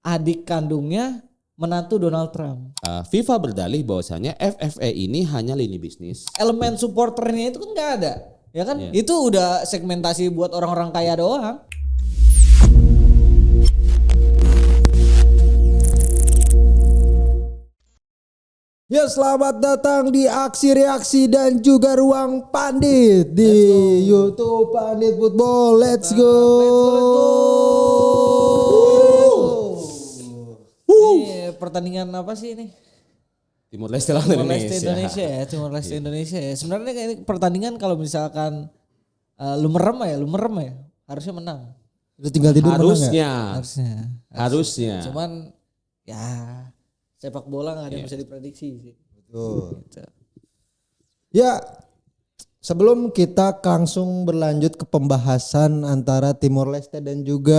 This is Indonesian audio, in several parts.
adik kandungnya menantu Donald Trump. FIFA berdalih bahwasanya FFA ini hanya lini bisnis. Elemen supporternya itu kan nggak ada, ya kan? Iya. Itu udah segmentasi buat orang-orang kaya doang. Ya, selamat datang di aksi reaksi dan juga ruang pandit di YouTube Pandit Football. Let's go. Ini pertandingan apa sih ini? Timur Leste lawan Timor Leste Indonesia. Indonesia ya, Timor Leste Indonesia ya. Sebenarnya kayak ini pertandingan kalau misalkan lu merem ya, harusnya menang. Udah tinggal tidur menang ya? Harusnya. Cuman ya sepak bola nggak ada yang bisa diprediksi sih. Betul. Gitu. Ya, sebelum kita langsung berlanjut ke pembahasan antara Timor Leste dan juga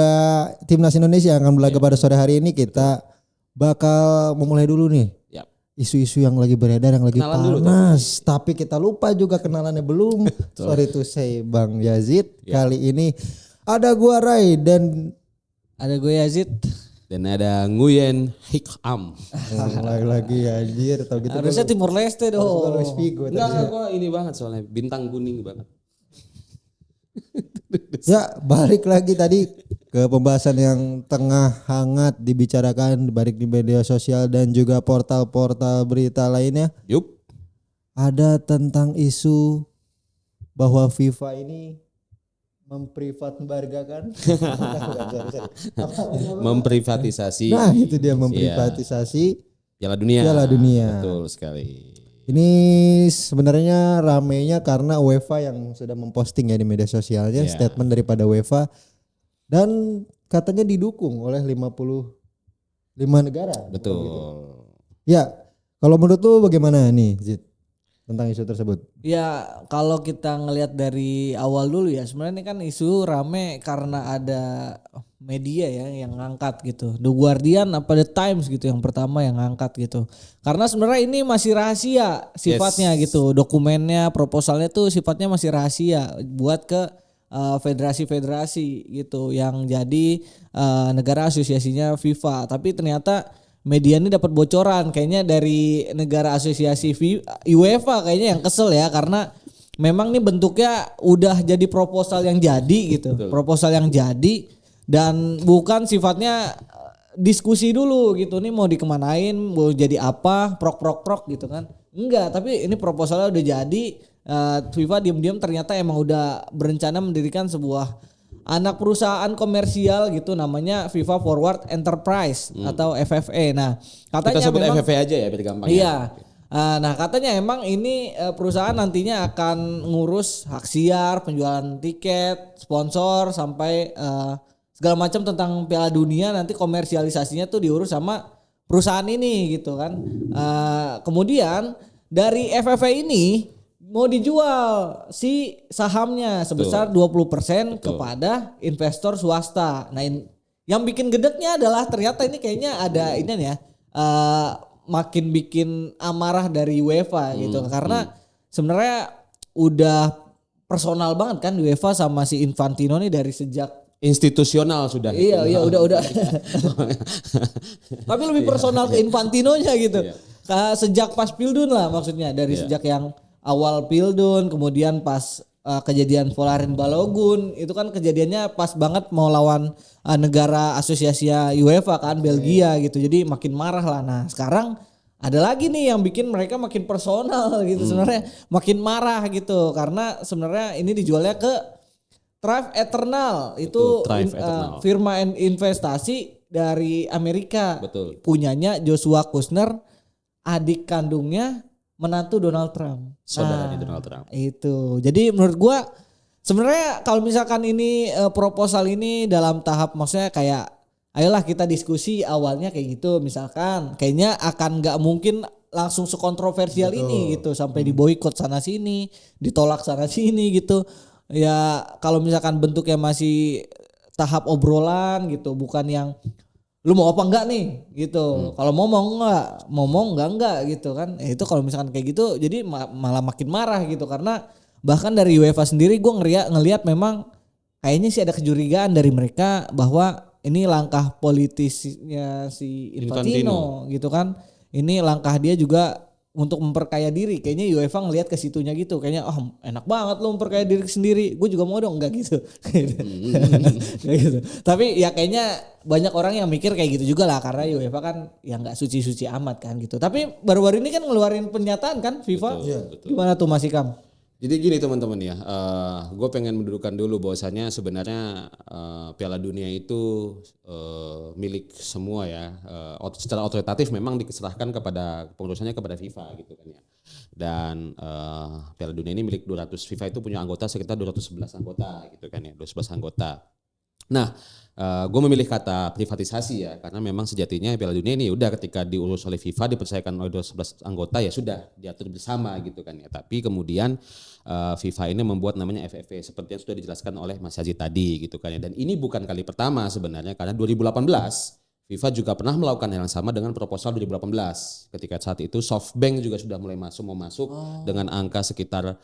Timnas Indonesia yang akan berlaga pada sore hari ini, kita bakal memulai dulu nih. Yap. Isu-isu yang lagi beredar, yang lagi Kenalan dulu, panas. Tapi kita lupa juga kenalannya belum. Sorry to say Bang Yazid. Kali ini ada gua Rai dan Ada gue Yazid. Dan ada Nguyen Hikam. lagi anjir atau gitu. Harusnya Timor Leste dong. Luis Figo. Enggak, gua ini banget soalnya bintang kuning banget. Ya, balik lagi tadi ke pembahasan yang tengah hangat dibicarakan baik di media sosial dan juga portal-portal berita lainnya. Yup. Ada tentang isu bahwa FIFA ini memprivatbargakan. Memprivatisasi Nah, itu dia memprivatisasi Piala Dunia. Piala Dunia. Betul sekali. Ini sebenarnya ramenya karena UEFA yang sudah memposting ya di media sosialnya statement daripada UEFA dan katanya didukung oleh 55 negara. Betul. Gitu. Ya, kalau menurut lu bagaimana nih Zid tentang isu tersebut? Ya kalau kita ngelihat dari awal dulu ya, sebenarnya ini kan isu rame karena ada media ya yang ngangkat gitu. The Guardian apa The Times gitu yang pertama yang ngangkat gitu. Karena sebenarnya ini masih rahasia sifatnya gitu. Dokumennya, proposalnya tuh sifatnya masih rahasia buat ke federasi-federasi gitu yang jadi negara asosiasinya FIFA. Tapi ternyata media ini dapat bocoran kayaknya dari negara asosiasi UEFA kayaknya yang kesel ya karena memang nih bentuknya udah jadi proposal yang jadi gitu. Betul. Proposal yang jadi dan bukan sifatnya diskusi dulu gitu nih mau dikemanain, mau jadi apa, prok gitu kan. Enggak, tapi ini proposalnya udah jadi. FIFA diam-diam ternyata emang udah berencana mendirikan sebuah anak perusahaan komersial gitu namanya FIFA Forward Enterprise atau FFA. Nah, katanya Kita sebut memang FFA aja ya biar gampang. iya. Nah, katanya emang ini perusahaan nantinya akan ngurus hak siar, penjualan tiket, sponsor sampai segala macam tentang Piala Dunia nanti komersialisasinya tuh diurus sama perusahaan ini gitu kan. Kemudian dari FFA ini mau dijual si sahamnya sebesar 20% kepada investor swasta. Nah, yang bikin gedeknya adalah ternyata ini kayaknya ada ini ya makin bikin amarah dari UEFA gitu karena sebenarnya udah personal banget kan UEFA sama si Infantino nih dari sejak Institusional sudah. iya udah. Tapi lebih personal ke Infantinonya gitu. Sejak pas Pildun lah maksudnya dari sejak yang awal Pildun kemudian pas kejadian Volarin Balogun itu kan kejadiannya pas banget mau lawan negara asosiasi UEFA kan Belgia gitu. Jadi makin marah lah. Nah, sekarang ada lagi nih yang bikin mereka makin personal gitu sebenarnya makin marah gitu karena sebenarnya ini dijualnya ke Thrive Eternal. Itu firma investasi dari Amerika. Betul. Punyanya Joshua Kushner, adik kandungnya menantu Donald Trump. Saudaranya Donald Trump. Itu. Jadi menurut gua sebenarnya kalau misalkan ini proposal ini dalam tahap maksudnya kayak ayolah kita diskusi awalnya kayak gitu misalkan kayaknya akan nggak mungkin langsung sekontroversial ini gitu sampai diboikot sana sini, ditolak sana sini gitu. Ya kalau misalkan bentuknya masih tahap obrolan gitu bukan yang lu mau apa enggak nih gitu. Kalau mau enggak gitu kan. Itu kalau misalkan kayak gitu jadi malah makin marah gitu karena bahkan dari UEFA sendiri gue ngelihat memang kayaknya sih ada kecurigaan dari mereka bahwa ini langkah politisnya si Infantino gitu kan. Ini langkah dia juga untuk memperkaya diri. Kayaknya UEFA ngelihat ke situnya gitu. Kayaknya enak banget lo memperkaya diri sendiri. Gue juga mau dong, enggak gitu. Kayak gitu. Tapi ya kayaknya banyak orang yang mikir kayak gitu juga lah, karena UEFA kan ya nggak suci-suci amat kan gitu. Tapi baru-baru ini kan ngeluarin pernyataan kan FIFA. Betul. Gimana tuh Mas Ikam? Jadi gini teman-teman ya, gue pengen mendudukan dulu bahwasannya sebenarnya Piala Dunia itu milik semua ya. Secara otoritatif memang diserahkan kepada pengurusannya kepada FIFA gitu kan ya. Dan Piala Dunia ini milik 200, FIFA itu punya anggota sekitar 211 anggota gitu kan ya, 211 anggota. Nah, gue memilih kata privatisasi ya, karena memang sejatinya Piala Dunia ini udah ketika diurus oleh FIFA, dipercayakan oleh 211 anggota ya sudah diatur bersama gitu kan ya. Tapi kemudian FIFA ini membuat namanya FFA seperti yang sudah dijelaskan oleh Mas Haji tadi gitu kan ya. Dan ini bukan kali pertama sebenarnya, karena 2018 FIFA juga pernah melakukan hal yang sama dengan proposal 2018. Ketika saat itu SoftBank juga sudah mulai masuk dengan angka sekitar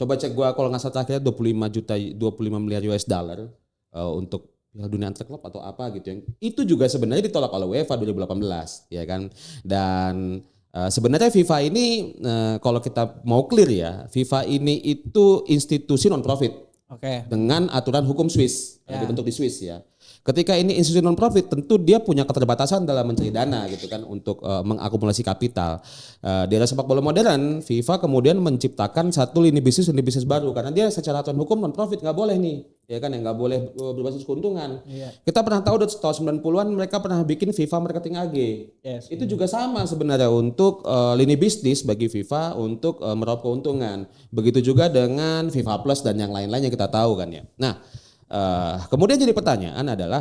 coba cek gua kalau nggak salah terakhir 25 miliar US dollar untuk Piala Dunia antar klub atau apa gitu, yang itu juga sebenarnya ditolak oleh UEFA 2018 ya kan. Dan sebenarnya FIFA ini kalau kita mau clear ya, FIFA ini itu institusi non profit dengan aturan hukum Swiss, dibentuk di Swiss ya. Ketika ini institusi non profit, tentu dia punya keterbatasan dalam mencari dana gitu kan untuk mengakumulasi kapital. Di era sepak bola modern, FIFA kemudian menciptakan satu lini bisnis baru, karena dia secara aturan hukum non profit nggak boleh nih, ya kan, yang nggak boleh berbasis keuntungan. Kita pernah tahu dari tahun 90-an mereka pernah bikin FIFA Marketing AG. Itu juga sama sebenarnya untuk lini bisnis bagi FIFA untuk meraup keuntungan. Begitu juga dengan FIFA Plus dan yang lain-lain yang kita tahu kan ya. Nah, kemudian jadi pertanyaan adalah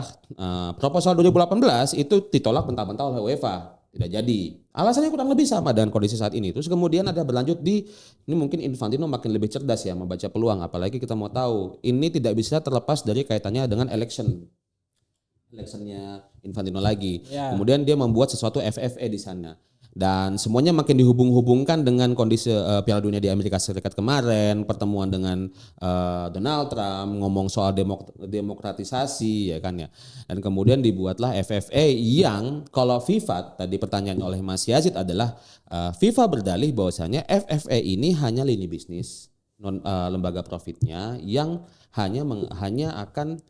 proposal 2018 itu ditolak mentah-mentah oleh UEFA, tidak jadi. Alasannya kurang lebih sama dengan kondisi saat ini. Terus kemudian ada berlanjut ini mungkin Infantino makin lebih cerdas ya membaca peluang, apalagi kita mau tahu ini tidak bisa terlepas dari kaitannya dengan electionnya Infantino lagi. Kemudian dia membuat sesuatu FFA di sana. Dan semuanya makin dihubung-hubungkan dengan kondisi Piala Dunia di Amerika Serikat kemarin, pertemuan dengan Donald Trump, ngomong soal demokratisasi ya kan ya. Dan kemudian dibuatlah FFA yang kalau FIFA, tadi pertanyaan oleh Mas Yazid adalah FIFA berdalih bahwasanya FFA ini hanya lini bisnis, lembaga profitnya yang hanya akan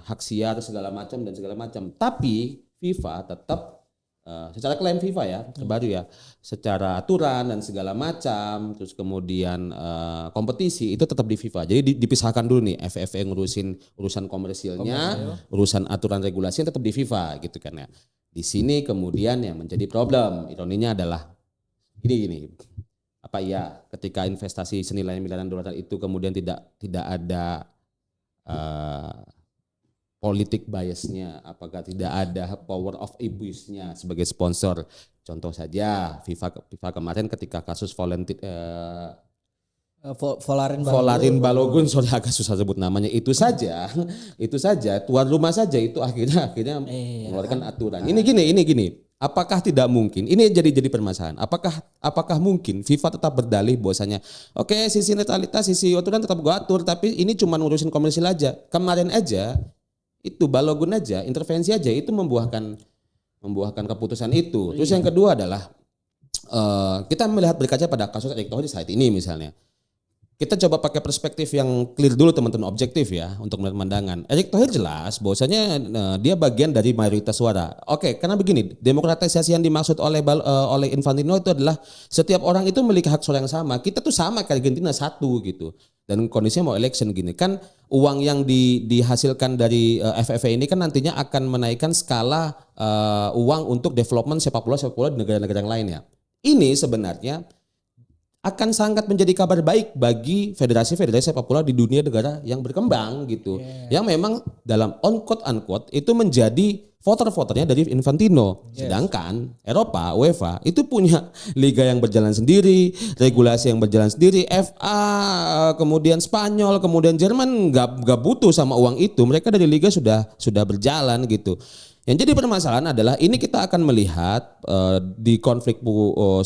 hak siar segala macam. Tapi FIFA tetap secara klaim FIFA ya, terbaru ya, secara aturan dan segala macam, terus kemudian kompetisi itu tetap di FIFA. Jadi dipisahkan dulu nih, FFA ngurusin urusan komersilnya, urusan aturan regulasi tetap di FIFA gitu kan ya. Di sini kemudian yang menjadi problem, ironinya adalah gini. Apa ya, ketika investasi senilai miliaran dolar itu kemudian tidak ada politik biasnya, apakah tidak ada power of abuse-nya sebagai sponsor. Contoh saja FIFA kemarin ketika kasus Volarin Balogun, sorry agak susah sebut namanya, itu saja tuan rumah saja itu akhirnya mengeluarkan aturan. Ini gini. Apakah tidak mungkin? Ini jadi permasalahan. Apakah mungkin FIFA tetap berdalih bahwasanya oke, sisi netralitas, sisi aturan tetap gua atur, tapi ini cuma ngurusin komersil aja. Kemarin aja itu Balogun aja, intervensi aja itu membuahkan keputusan itu. Terus yang kedua adalah kita melihat berkaca pada kasus Erick Thohir saat ini misalnya. Kita coba pakai perspektif yang clear dulu teman-teman, objektif ya untuk melihat pandangan. Erick Thohir jelas bahwasanya dia bagian dari mayoritas suara. Oke, karena begini, demokratisasi yang dimaksud oleh Infantino itu adalah setiap orang itu memiliki hak suara yang sama. Kita tuh sama kayak Argentina, satu gitu. Dan kondisinya mau election gini kan, uang yang dihasilkan dari FFA ini kan nantinya akan menaikkan skala uang untuk development sepak bola di negara-negara yang lain ya. Ini sebenarnya akan sangat menjadi kabar baik bagi federasi-federasi sepak bola di dunia negara yang berkembang gitu. Yang memang dalam unquote itu menjadi voter-voternya dari Infantino. Sedangkan Eropa, UEFA itu punya liga yang berjalan sendiri, regulasi yang berjalan sendiri, FA, kemudian Spanyol, kemudian Jerman nggak butuh sama uang itu. Mereka dari liga sudah berjalan gitu. Yang jadi permasalahan adalah ini kita akan melihat di konflik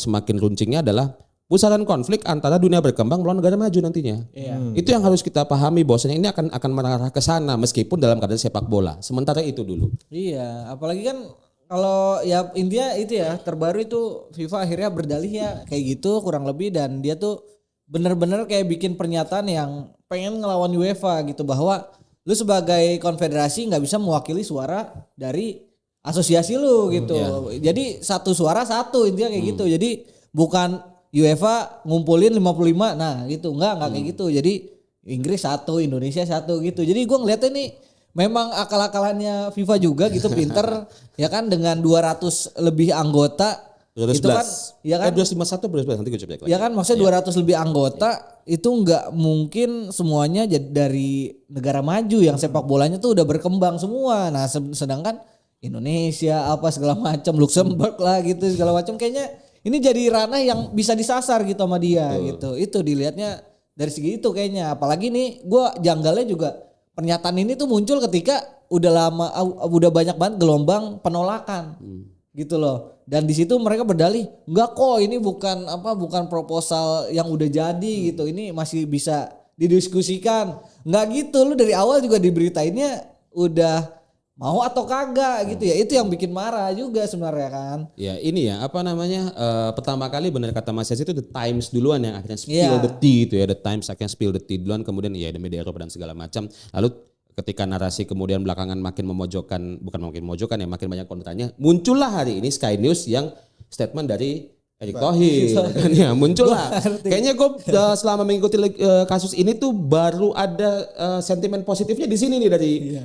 semakin runcingnya adalah pusaran konflik antara dunia berkembang melawan negara maju nantinya. Itu yang harus kita pahami bahwasanya ini akan mengarah ke sana meskipun dalam keadaan sepak bola. Sementara itu dulu. Iya, apalagi kan kalau ya intinya itu ya terbaru itu FIFA akhirnya berdalih ya kayak gitu kurang lebih, dan dia tuh bener-bener kayak bikin pernyataan yang pengen ngelawan UEFA gitu, bahwa lu sebagai konfederasi nggak bisa mewakili suara dari asosiasi lu gitu. Jadi satu suara satu, intinya kayak gitu. Jadi bukan UEFA ngumpulin 55, nah gitu, enggak kayak gitu. Jadi Inggris satu, Indonesia satu gitu. Jadi gue ngeliatnya nih memang akal-akalannya FIFA juga gitu, pinter ya kan, dengan 200 lebih anggota 211. itu kan ya kan 251 211 nanti gue cek lagi. ya kan maksudnya 200 lebih anggota itu nggak mungkin semuanya dari negara maju yang sepak bolanya tuh udah berkembang semua. Nah sedangkan Indonesia apa segala macam, Luxembourg lah gitu segala macam, kayaknya ini jadi ranah yang bisa disasar gitu sama dia gitu. Itu dilihatnya dari segi itu kayaknya. Apalagi nih gue janggalnya juga pernyataan ini tuh muncul ketika udah lama, udah banyak banget gelombang penolakan gitu loh. Dan di situ mereka berdalih, enggak kok ini bukan proposal yang udah jadi gitu. Ini masih bisa didiskusikan. Enggak gitu, lu dari awal juga diberitainnya udah mau atau kagak gitu ya. Itu yang bikin marah juga sebenarnya kan. Ya ini ya apa namanya pertama kali benar kata Mas Yas itu The Times duluan yang akhirnya spill the tea itu ya, The Times akhirnya spill the tea duluan, kemudian ya the media Eropa dan segala macam. Lalu ketika narasi kemudian belakangan makin memojokkan, bukan makin memojokkan ya, makin banyak kontranya, muncullah hari ini Sky News yang statement dari Erick Thohir kan ya, muncullah. Kayaknya gue selama mengikuti kasus ini tuh baru ada sentimen positifnya di sini nih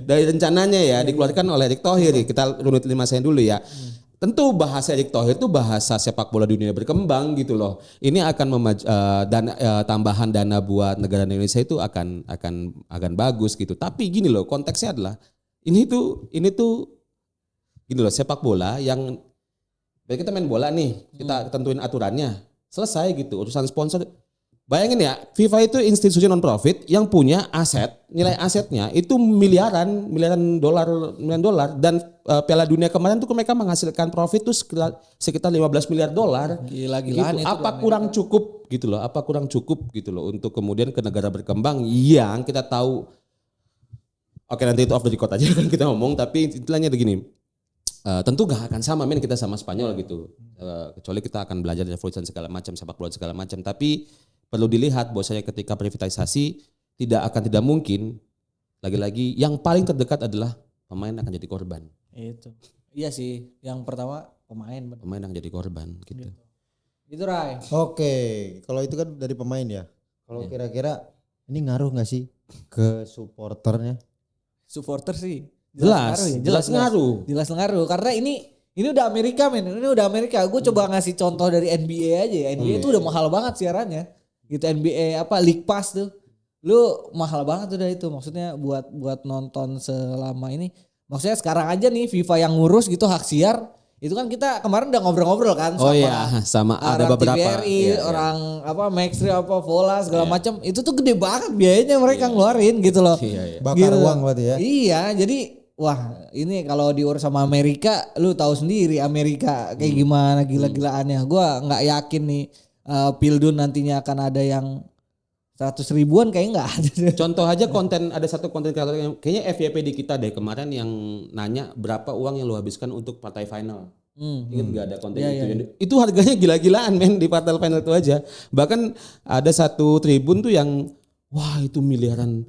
dari rencananya ya dikeluarkan oleh Erick Thohir. Kita runut 5 sen dulu ya. Tentu bahasa Erick Thohir itu bahasa sepak bola dunia berkembang gitu loh. Ini akan tambahan dana buat negara Indonesia itu akan bagus gitu. Tapi gini loh, konteksnya adalah ini tuh gini loh, sepak bola yang kita main bola nih, kita tentuin aturannya, selesai gitu, urusan sponsor. Bayangin ya, FIFA itu institusi non profit yang punya aset, nilai asetnya itu miliaran dolar, dan Piala Dunia kemarin tuh mereka menghasilkan profit tuh sekitar 15 miliar dolar. Gila-gilaan gitu. itu. Apa kurang cukup gitu loh? Apa kurang cukup gitu loh untuk kemudian ke negara berkembang yang kita tahu. Oke, nanti itu off the record aja kan kita ngomong, tapi istilahnya begini. Tentu gak akan sama kita sama Spanyol gitu. Kecuali kita akan belajar dari revolusi segala macam, sepak bola segala macam, tapi perlu dilihat bahwasanya ketika privatisasi tidak mungkin lagi-lagi yang paling terdekat adalah pemain akan jadi korban. Itu. Iya sih, yang pertama pemain akan jadi korban gitu. Itu Rai. Oke, kalau itu kan dari pemain ya. Kalau kira-kira ini ngaruh nggak sih ke supporternya? Supporter sih. Jelas ngaruh karena ini udah Amerika men. Ini udah Amerika. Gue coba ngasih contoh dari NBA aja ya. NBA itu udah mahal banget siarannya. Gitu NBA League Pass tuh. Lu mahal banget udah itu. Maksudnya buat nonton selama ini. Maksudnya sekarang aja nih FIFA yang ngurus gitu hak siar. Itu kan kita kemarin udah ngobrol-ngobrol kan sama ada beberapa TVRI, orang Maxri Vola segala macam. Itu tuh gede banget biayanya mereka ngeluarin gitu loh. Bakar uang berarti ya. Iya, jadi wah ini kalau diurus sama Amerika, lu tahu sendiri Amerika kayak gimana gila-gilaannya. Gua nggak yakin nih Pildun nantinya akan ada yang 100 ribuan kayaknya nggak ada. Contoh aja ada satu konten kreator yang kayaknya FYP di kita deh kemarin yang nanya berapa uang yang lu habiskan untuk partai final. Ingat gak ada konten itu? Itu harganya gila-gilaan men di partai final itu aja. Bahkan ada satu tribun tuh yang wah itu miliaran.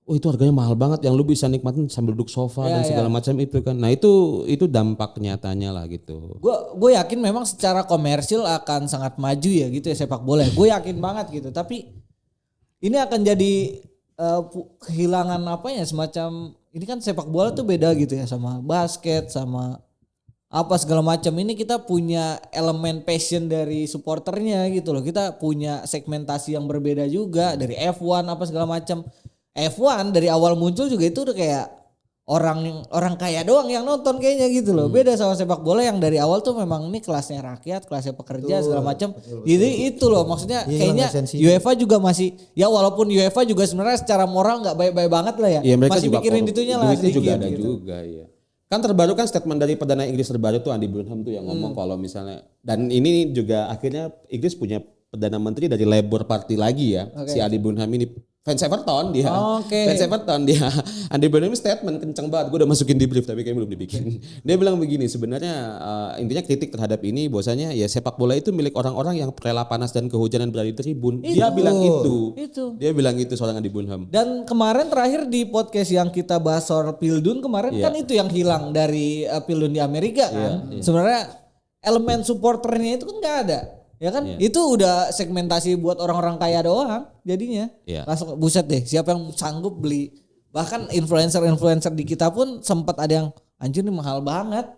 Oh itu harganya mahal banget yang lu bisa nikmatin sambil duduk sofa dan segala macam itu kan. Nah itu dampak nyatanya lah gitu. Gue yakin memang secara komersil akan sangat maju ya gitu ya sepak bola. Gue yakin banget gitu. Tapi ini akan jadi kehilangan semacam ini kan sepak bola tuh beda gitu ya sama basket sama apa segala macam. Ini kita punya elemen passion dari supporternya gitu loh. Kita punya segmentasi yang berbeda juga dari F1 apa segala macam. F1 dari awal muncul juga itu udah kayak orang kaya doang yang nonton kayaknya gitu loh. Beda sama sepak bola yang dari awal tuh memang ini kelasnya rakyat, kelasnya pekerja segala macam. Jadi itu loh maksudnya kayaknya UEFA juga masih ya walaupun UEFA juga sebenarnya secara moral nggak baik-baik banget lah ya. Mereka masih juga mikirin itunya lah sedikit juga ada gitu. juga ya. Kan terbaru kan statement dari Perdana Inggris terbaru tuh Andy Burnham tuh yang ngomong kalau misalnya dan ini juga akhirnya Inggris punya Perdana Menteri dari Labour Party lagi ya. Si Andy Burnham ini fans Everton dia. Fans Everton dia. Andy Burnham statement kenceng banget. Gue udah masukin di brief tapi kayaknya belum dibikin. Dia bilang begini, sebenarnya intinya kritik terhadap ini bahwasanya ya sepak bola itu milik orang-orang yang rela panas dan kehujanan berada di tribun. Dia bilang itu. Dia bilang itu seorang Andy Burnham. Dan kemarin terakhir di podcast yang kita bahas soal Pildun kemarin kan itu yang hilang dari Pildun di Amerika kan. Sebenarnya elemen supporternya itu kan nggak ada. Ya kan itu udah segmentasi buat orang-orang kaya doang jadinya. Langsung buset deh, siapa yang sanggup beli. Bahkan influencer di kita pun sempat ada yang anjir ini mahal banget.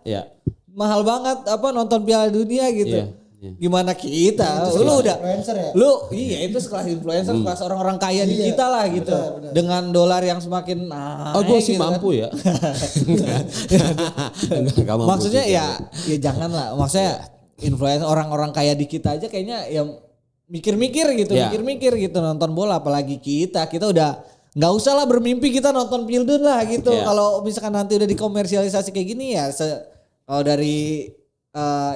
Mahal banget nonton Piala Dunia gitu. Gimana kita? Lu udah influencer ya? Itu sekelas influencer, kelas orang-orang kaya di kita lah gitu. Benar. Dengan dolar yang semakin gue sih gitu mampu kan. ya. Enggak mampu Maksudnya juga. ya jangan lah. Maksudnya influencer orang-orang kaya di kita aja kayaknya ya mikir-mikir gitu nonton bola, apalagi kita udah nggak usah lah bermimpi kita nonton Pildun lah gitu. Kalau misalkan nanti udah dikomersialisasi kayak gini ya kalau dari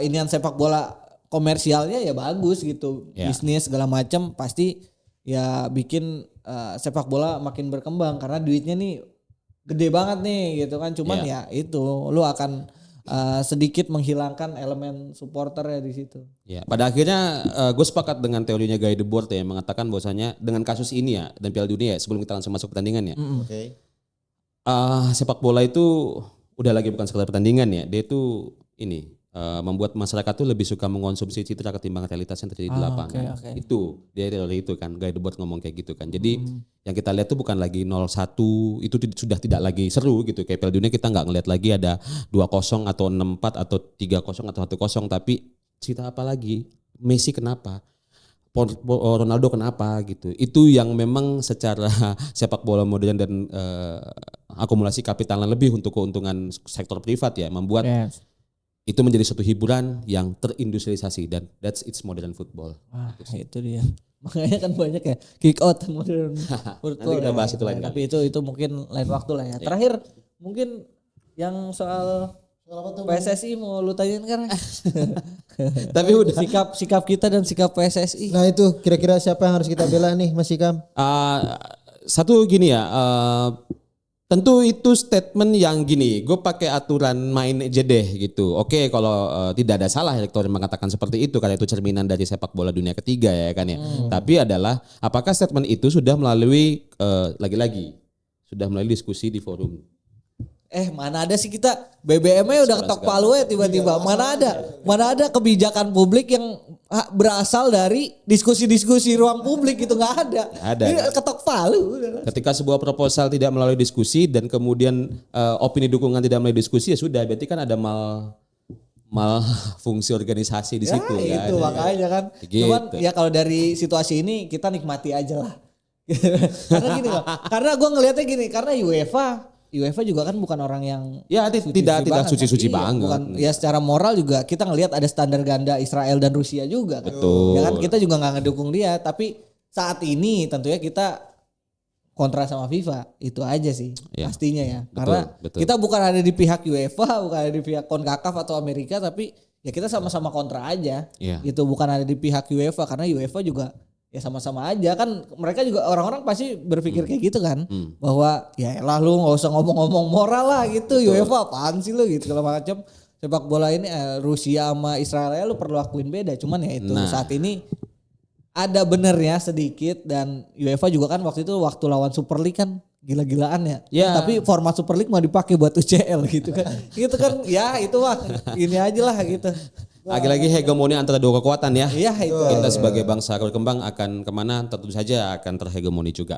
inian sepak bola komersialnya ya bagus gitu. Bisnis segala macam pasti ya bikin sepak bola makin berkembang karena duitnya nih gede banget nih gitu kan. Cuman ya itu lu akan sedikit menghilangkan elemen supporternya di situ. Ya, pada akhirnya gue sepakat dengan teorinya Guy Debord ya, yang mengatakan bahwasanya dengan kasus ini ya dan Piala Dunia ya, sebelum kita langsung masuk pertandingan ya. Sepak bola itu udah lagi bukan sekedar pertandingan ya, dia itu ini membuat masyarakat tuh lebih suka mengkonsumsi citra ketimbang realitas yang terjadi di lapangan. Itu dia teori itu kan, Guy Debord ngomong kayak gitu kan. Jadi yang kita lihat tuh bukan lagi 0-1, itu sudah tidak lagi seru gitu. Kayak Piala Dunia kita nggak ngelihat lagi ada 2-0 atau 6-4 atau 3-0 atau 1-0, tapi cerita apa lagi? Messi kenapa? Ronaldo kenapa gitu? Itu yang memang secara sepak bola modern dan akumulasi kapital lebih untuk keuntungan sektor privat ya, membuat itu menjadi suatu hiburan yang terindustrialisasi dan that's its modern football. Itu dia. Makanya kan banyak ya kick out modern football. Nanti kita bahas itu lain kali. Tapi itu mungkin lain waktu lah ya. Terakhir mungkin yang soal PSSI mau lu tanyain kan? Tapi udah sikap kita dan sikap PSSI. Nah itu kira-kira siapa yang harus kita bela nih Mas Ikam? Satu gini ya. Tentu itu statement yang gini, gue pakai aturan main aja deh gitu. Oke, kalau tidak ada salah rektor yang mengatakan seperti itu karena itu cerminan dari sepak bola dunia ketiga ya kan ya. Tapi adalah apakah statement itu sudah melalui lagi-lagi sudah melalui diskusi di forum. Mana ada sih kita BBM-nya udah ketok palu ya tiba-tiba. Mana ada kebijakan publik yang berasal dari diskusi-diskusi ruang publik itu nggak ada. Ini ketok palu. Ketika sebuah proposal tidak melalui diskusi dan kemudian opini dukungan tidak melalui diskusi ya sudah berarti kan ada mal fungsi organisasi di situ ya. Itu makanya kan. Gitu. Cuman ya kalau dari situasi ini kita nikmati aja lah. Karena gini loh. Karena gue ngelihatnya gini, karena UEFA juga kan bukan orang yang tidak suci-suci banget. Bukan, ya secara moral juga kita ngelihat ada standar ganda Israel dan Rusia juga kan. Betul. Ya kan kita juga nggak ngedukung dia, tapi saat ini tentunya kita kontra sama FIFA. Itu aja sih pastinya ya. Karena kita bukan ada di pihak UEFA, bukan ada di pihak CONCACAF atau Amerika, tapi ya kita sama-sama kontra aja. Itu bukan ada di pihak UEFA karena UEFA juga ya sama-sama aja kan, mereka juga orang-orang pasti berpikir kayak gitu kan, bahwa ya elah lu nggak usah ngomong-ngomong moral lah gitu. UEFA apaan sih lu gitu, kalau macam sepak bola ini Rusia sama Israel ya lu perlu akuin beda. Cuman ya itu saat ini ada benernya sedikit, dan UEFA juga kan waktu lawan Super League kan gila-gilaan ya. Tapi format Super League mau dipakai buat UCL gitu kan. Gitu kan ya itu mah ini aja lah gitu. Lagi-lagi hegemoni antara dua kekuatan ya. Iya itu. Kita sebagai bangsa berkembang akan kemana tentu saja akan terhegemoni juga.